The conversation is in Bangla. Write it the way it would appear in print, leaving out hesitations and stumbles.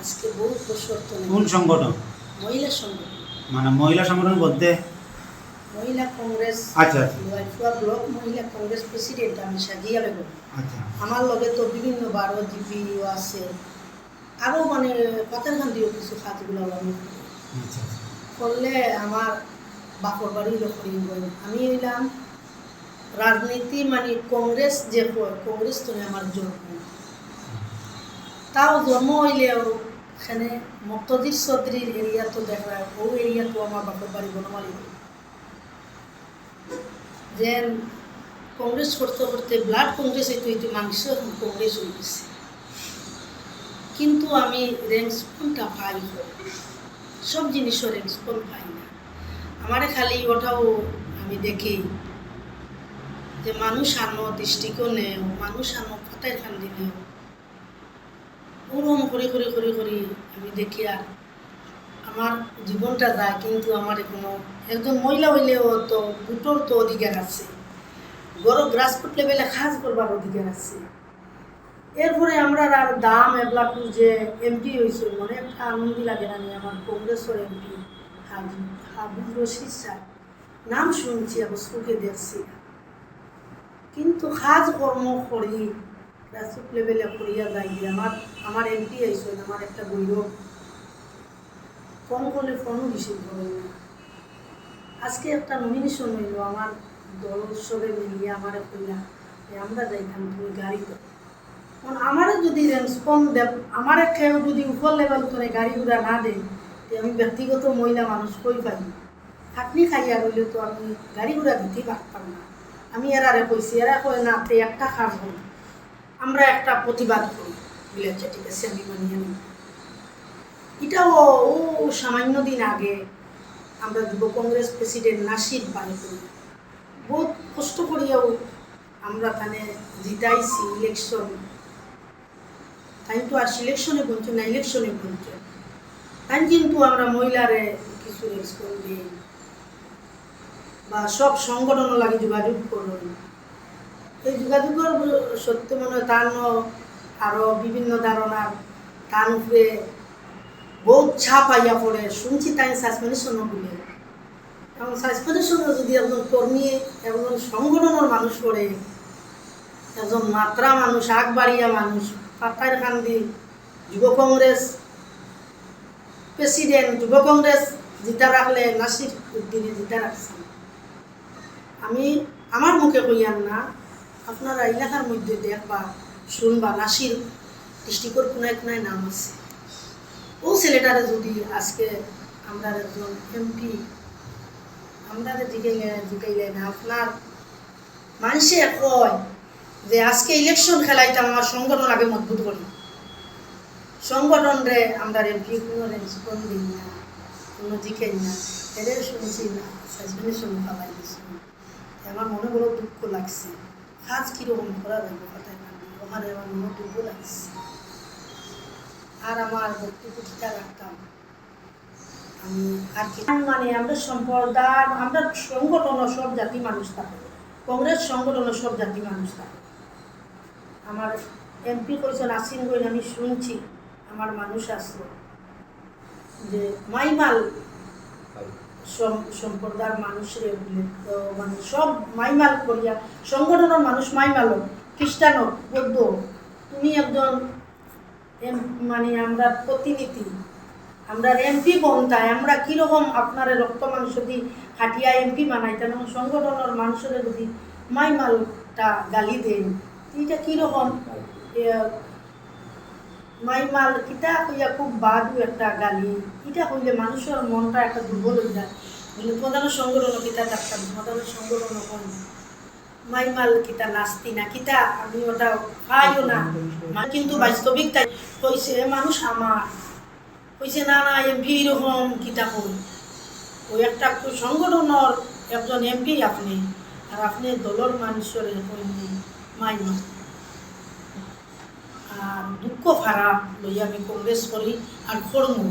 আজকে বহুত বছর তো কোন সংগঠন? মহিলা সংগঠন, মানে মহিলা সংগঠন বলতে মহিলা কংগ্রেস। আচ্ছা আচ্ছা লোয়াইফুয়া ব্লক মহিলা কংগ্রেস প্রেসিডেন্ট আমি সাজিয়া বেগম। আচ্ছা আমার লগে তো বিভিন্ন বারো জিপিও আছে, আরও মানে পাতারকান্দিও কিছু কাজগুলো আমি আচ্ছা করলে আমার বাপর বাড়ি করিমগঞ্জ। আমি এলাম রাজনীতি মানে কংগ্রেস যে হয় কংগ্রেস তো আমার জন্ম, তাও জন্ম হইলেও এখানে মুক্তদির চৌধুরীর এরিয়া তো দেখা ও এরিয়া তো আমার বাপর বাড়ি বনমালী যে কংগ্রেস করতে করতে ব্লাড কংগ্রেস হইতে মাংস এখন কংগ্রেস হয়ে গেছে, কিন্তু আমি রেসপন্সটা পাই না, সব জিনিসের রেসপন্স পাই না। আমার খালি ওটাও আমি দেখি যে মানুষ আনো দৃষ্টিকোণেও মানুষ আনো ফাটাই খান দিলেও ওরম করে করে করে করে আমি দেখি আর আমার জীবনটা যায়, কিন্তু আমার এখনো একজন মহিলা হইলেও তো ভোটর তো অধিকার আছে, বড় গ্রাসরুট লেভেলে কাজ করবার অধিকার আছে। এরপরে আমরা আর দাম এবলাকু যে এমপি হয়েছে মনে একটা আনন্দ লাগে না। আমার কংগ্রেসের এমপি হাবিব রশিদ স্যার নাম শুনছি অবশ্যকে দেখছি, কিন্তু কাজ কর্ম করি গ্রাসরুট লেভেলে করিয়া যাই। আমার এমপি হয়েছে আমার একটা গৌরব, ফোন করলে ফোনও রিসিভ করে না। আজকে একটা নমিনেশন হইল আমার দল উৎসবে মিলিয়ে আমার কইলা আমরা যাইতাম তুমি গাড়িতে, আমারও যদি রেসপন্স দেব আমার কেউ যদি উপর লেভেল করে গাড়ি ঘোড়া না দেয়, আমি ব্যক্তিগত মহিলা মানুষ কই পাই খাটনি খাইয়া রইলে তো আমি গাড়ি ঘোড়া দিতেই পারতাম না। আমি এরারে কইছি, এরা কয় না আপনি একটা কাজ করি আমরা একটা প্রতিবাদ করি বলে আচ্ছা ঠিক আছে আমি মানিয়ে নিই। এটাও ও সামান্য দিন আগে আমরা যুব কংগ্রেস প্রেসিডেন্ট নাসির পানি করি বহুত কষ্ট করিয়াও আমরা তানে জিতাইছি ইলেকশন, তাই তো আর সিলেকশনে বলছে না ইলেকশনে বলছে তাই, কিন্তু আমরা মহিলারে কিছু রেসপন্স দিই বা সব সংগঠন লাগে যোগাযোগ করুন। এই যোগাযোগের সত্য মনে হয় তার আরও বিভিন্ন ধারণার তার উপরে বহুত ছাপ আইয়া পড়ে শুনছি তাই সাসপেনশনও বলে, এবং সাসপেনশনও যদি একজন কর্মী একজন সংগঠনের মানুষ করে একজন মাত্রা মানুষ আগবাড়িয়া মানুষ পাতার কান্দি যুব কংগ্রেস প্রেসিডেন্ট যুব কংগ্রেস জিতা রাখলে নাসির উদ্দিনে জিতা রাখছেন। আমি আমার মুখে কইয়ান না, আপনারা এলাকার মধ্যে দেখবা শুনবা নাসির ডিস্ট্রিক্টর কোনায় কোনায় নাম আছে। ও ছেলেটারে যদি আজকে আমরা একজন এমপি আমরা জিগাইলে না আপনার মানুষে কয় যে আজকে ইলেকশন খেলাইতে আমার সংগঠন আগে মজবুত করি, সংগঠন রে আমরা এমপি কোনো রেসপন্স দিই না কোনো জিকাই না, এদের শুনছি না সাসপেনশন পালাই দিচ্ছি। আমার মনে বড় দুঃখ লাগছে, কাজ কীরকম করা যাবে কথায় ওখানে আমার মনে দুঃখ লাগছে। আর আমার বক্তব্য ঠিকা রাখতাম আমি আর কি মানে আমরা সম্প্রদায় আমরা সংগঠন সব জাতি মানুষ থাকে, কংগ্রেস সংগঠন সব জাতি মানুষ থাকে। আমার এমপি কইছেন আসিন কইন আমি শুনছি আমার মানুষ আসলো যে মাইমাল সম্প্রদায়ের মানুষের বলে তো মানে সব মাইমাল করিয়া সংগঠনের মানুষ মাইমাল খ্রিস্টানও বৌদ্ধ, তুমি একজন মানে আমরা প্রতিনিধি আমরা এমপি বনতায় আমরা কীরকম আপনার রক্ত মাংস দিয়ে হাটিয়া এমপি বানাইতেন এবং সংগঠনের মানুষের যদি মাইমালটা গালি দেন এটা কীরকম মাইমাল কিতা কইয়া খুব বাদু একটা গালি, এটা কইলে মানুষের মনটা একটা দুর্বল হয়ে যায়। প্রধান সংগঠন কিতা থাকতাম প্রধান সংগঠন কোন মাইমাল কিতা নাস্তি না কিতা আমি ওটা পাইও না, কিন্তু বাস্তবিক তাই কইছে মানুষ আমার কইছে না না এমপি এরকম কিতা কই ওই একটা সংগঠনের একজন এমপি আপনি আর আপনি দলের মানুষের কইনি মাইমাল। আর দুঃখ ফারা লইয়া আমি কংগ্রেস করি আর করমু